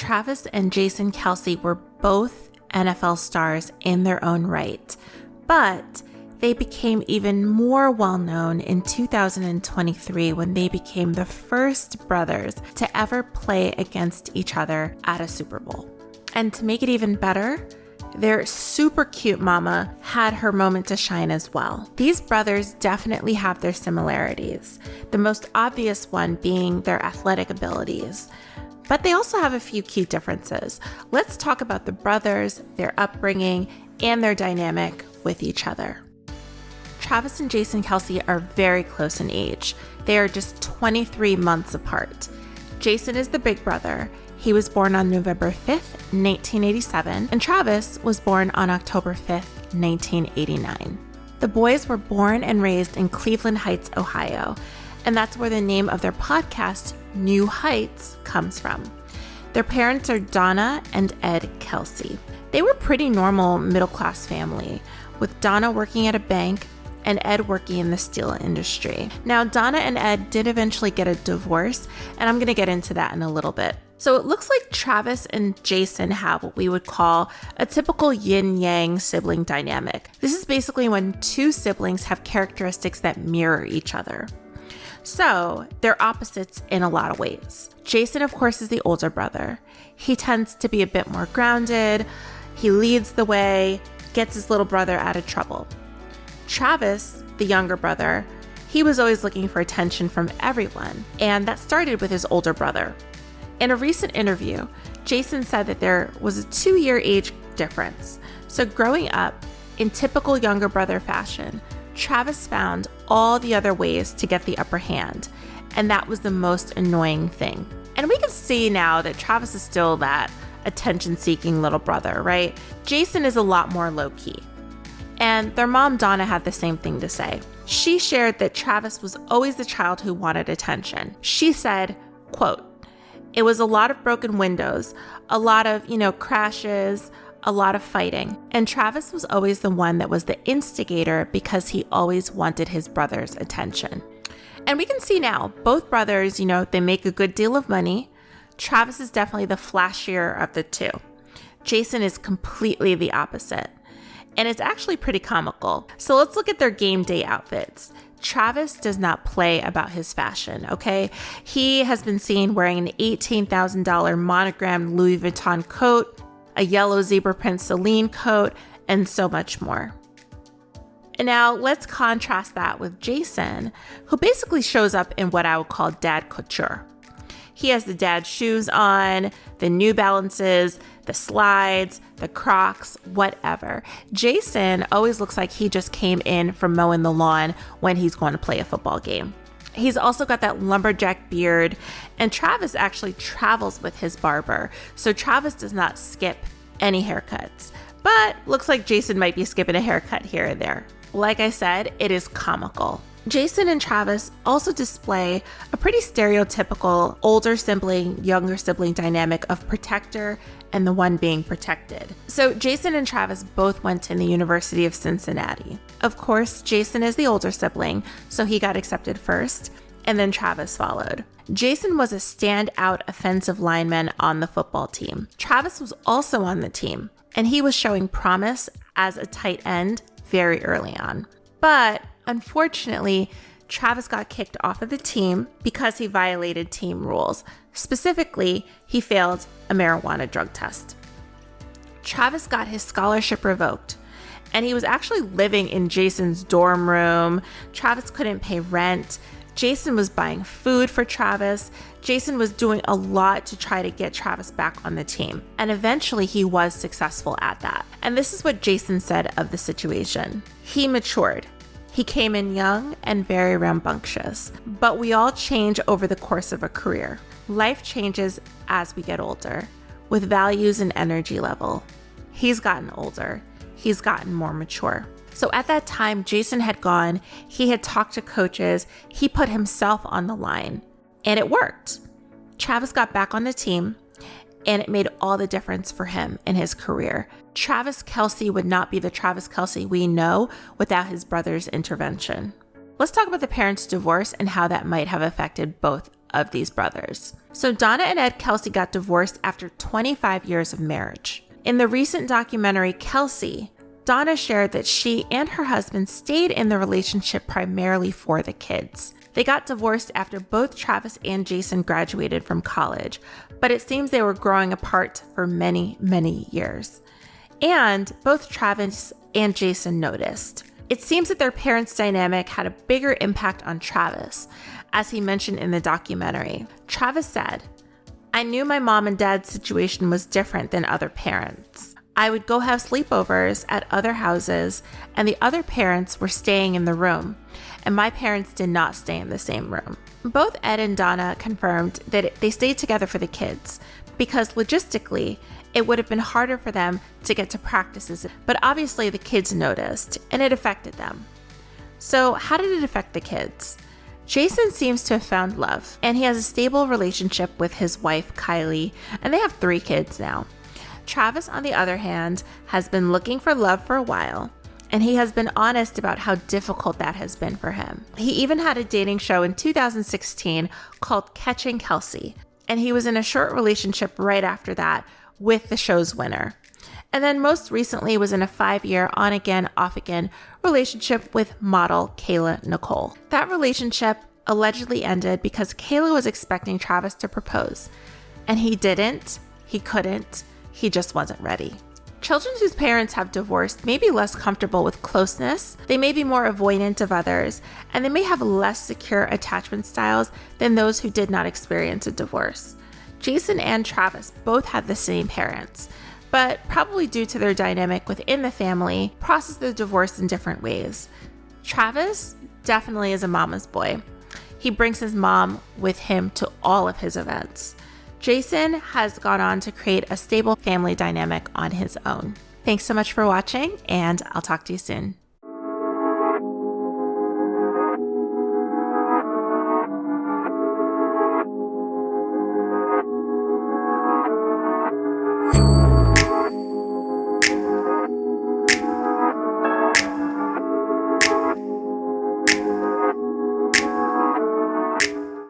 Travis and Jason Kelce were both NFL stars in their own right, but they became even more well-known in 2023 when they became the first brothers to ever play against each other at a Super Bowl. And to make it even better, their super cute mama had her moment to shine as well. These brothers definitely have their similarities, the most obvious one being their athletic abilities. But they also have a few cute differences. Let's talk about the brothers, their upbringing, and their dynamic with each other. Travis and Jason Kelce are very close in age. They are just 23 months apart. Jason is the big brother. He was born on November 5th, 1987, and Travis was born on October 5th, 1989. The boys were born and raised in Cleveland Heights, Ohio, and that's where the name of their podcast, New Heights, comes from. Their parents are Donna and Ed Kelce. They were pretty normal middle-class family, with Donna working at a bank and Ed working in the steel industry. Now, Donna and Ed did eventually get a divorce, and I'm gonna get into that in a little bit. So it looks like Travis and Jason have what we would call a typical yin-yang sibling dynamic. This is basically when two siblings have characteristics that mirror each other. So they're opposites in a lot of ways. Jason, of course, is the older brother. He tends to be a bit more grounded. He leads the way, gets his little brother out of trouble. Travis, the younger brother, he was always looking for attention from everyone, and that started with his older brother. In a recent interview, Jason said that there was a 2-year age difference. So growing up, in typical younger brother fashion, Travis found all the other ways to get the upper hand, and that was the most annoying thing. And we can see now that Travis is still that attention-seeking little brother, right? Jason is a lot more low-key. And their mom, Donna, had the same thing to say. She shared that Travis was always the child who wanted attention. She said, quote, "It was a lot of broken windows, a lot of, crashes, a lot of fighting. And Travis was always the one that was the instigator because he always wanted his brother's attention." And we can see now, both brothers, they make a good deal of money. Travis is definitely the flashier of the two. Jason is completely the opposite. And it's actually pretty comical. So let's look at their game day outfits. Travis does not play about his fashion, okay? He has been seen wearing an $18,000 monogrammed Louis Vuitton coat, a yellow zebra print Celine coat, and so much more. And now let's contrast that with Jason, who basically shows up in what I would call dad couture. He has the dad shoes on, the New Balances, the slides, the Crocs, whatever. Jason always looks like he just came in from mowing the lawn when he's going to play a football game. He's also got that lumberjack beard, and Travis actually travels with his barber. So Travis does not skip any haircuts, but looks like Jason might be skipping a haircut here and there. Like I said, it is comical. Jason and Travis also display a pretty stereotypical older sibling, younger sibling dynamic of protector and the one being protected. So Jason and Travis both went to the University of Cincinnati. Of course, Jason is the older sibling, so he got accepted first, and then Travis followed. Jason was a standout offensive lineman on the football team. Travis was also on the team, and he was showing promise as a tight end very early on. But unfortunately, Travis got kicked off of the team because he violated team rules. Specifically, he failed a marijuana drug test. Travis got his scholarship revoked, and he was actually living in Jason's dorm room. Travis couldn't pay rent. Jason was buying food for Travis. Jason was doing a lot to try to get Travis back on the team. And eventually he was successful at that. And this is what Jason said of the situation. He matured. He came in young and very rambunctious. But we all change over the course of a career. Life changes as we get older, with values and energy level. He's gotten older. He's gotten more mature. So at that time, Jason had gone, he had talked to coaches, he put himself on the line, and it worked. Travis got back on the team, and it made all the difference for him in his career. Travis Kelce would not be the Travis Kelce we know without his brother's intervention. Let's talk about the parents' divorce and how that might have affected both of these brothers. So Donna and Ed Kelce got divorced after 25 years of marriage. In the recent documentary Kelce, Donna shared that she and her husband stayed in the relationship primarily for the kids. They got divorced after both Travis and Jason graduated from college, but it seems they were growing apart for many, many years. And both Travis and Jason noticed. It seems that their parents' dynamic had a bigger impact on Travis. As he mentioned in the documentary, Travis said, "I knew my mom and dad's situation was different than other parents. I would go have sleepovers at other houses, and the other parents were staying in the room, and my parents did not stay in the same room." Both Ed and Donna confirmed that they stayed together for the kids because logistically, it would have been harder for them to get to practices, but obviously the kids noticed, and it affected them. So how did it affect the kids? Jason seems to have found love, and he has a stable relationship with his wife, Kylie, and they have 3 kids now. Travis, on the other hand, has been looking for love for a while, and he has been honest about how difficult that has been for him. He even had a dating show in 2016 called Catching Kelce, and he was in a short relationship right after that with the show's winner. And then most recently was in a 5-year on-again, off-again relationship with model Kayla Nicole. That relationship allegedly ended because Kayla was expecting Travis to propose, and he didn't, he couldn't, he just wasn't ready. Children whose parents have divorced may be less comfortable with closeness, they may be more avoidant of others, and they may have less secure attachment styles than those who did not experience a divorce. Jason and Travis both had the same parents, but probably due to their dynamic within the family, processed the divorce in different ways. Travis definitely is a mama's boy. He brings his mom with him to all of his events. Jason has gone on to create a stable family dynamic on his own. Thanks so much for watching, and I'll talk to you soon.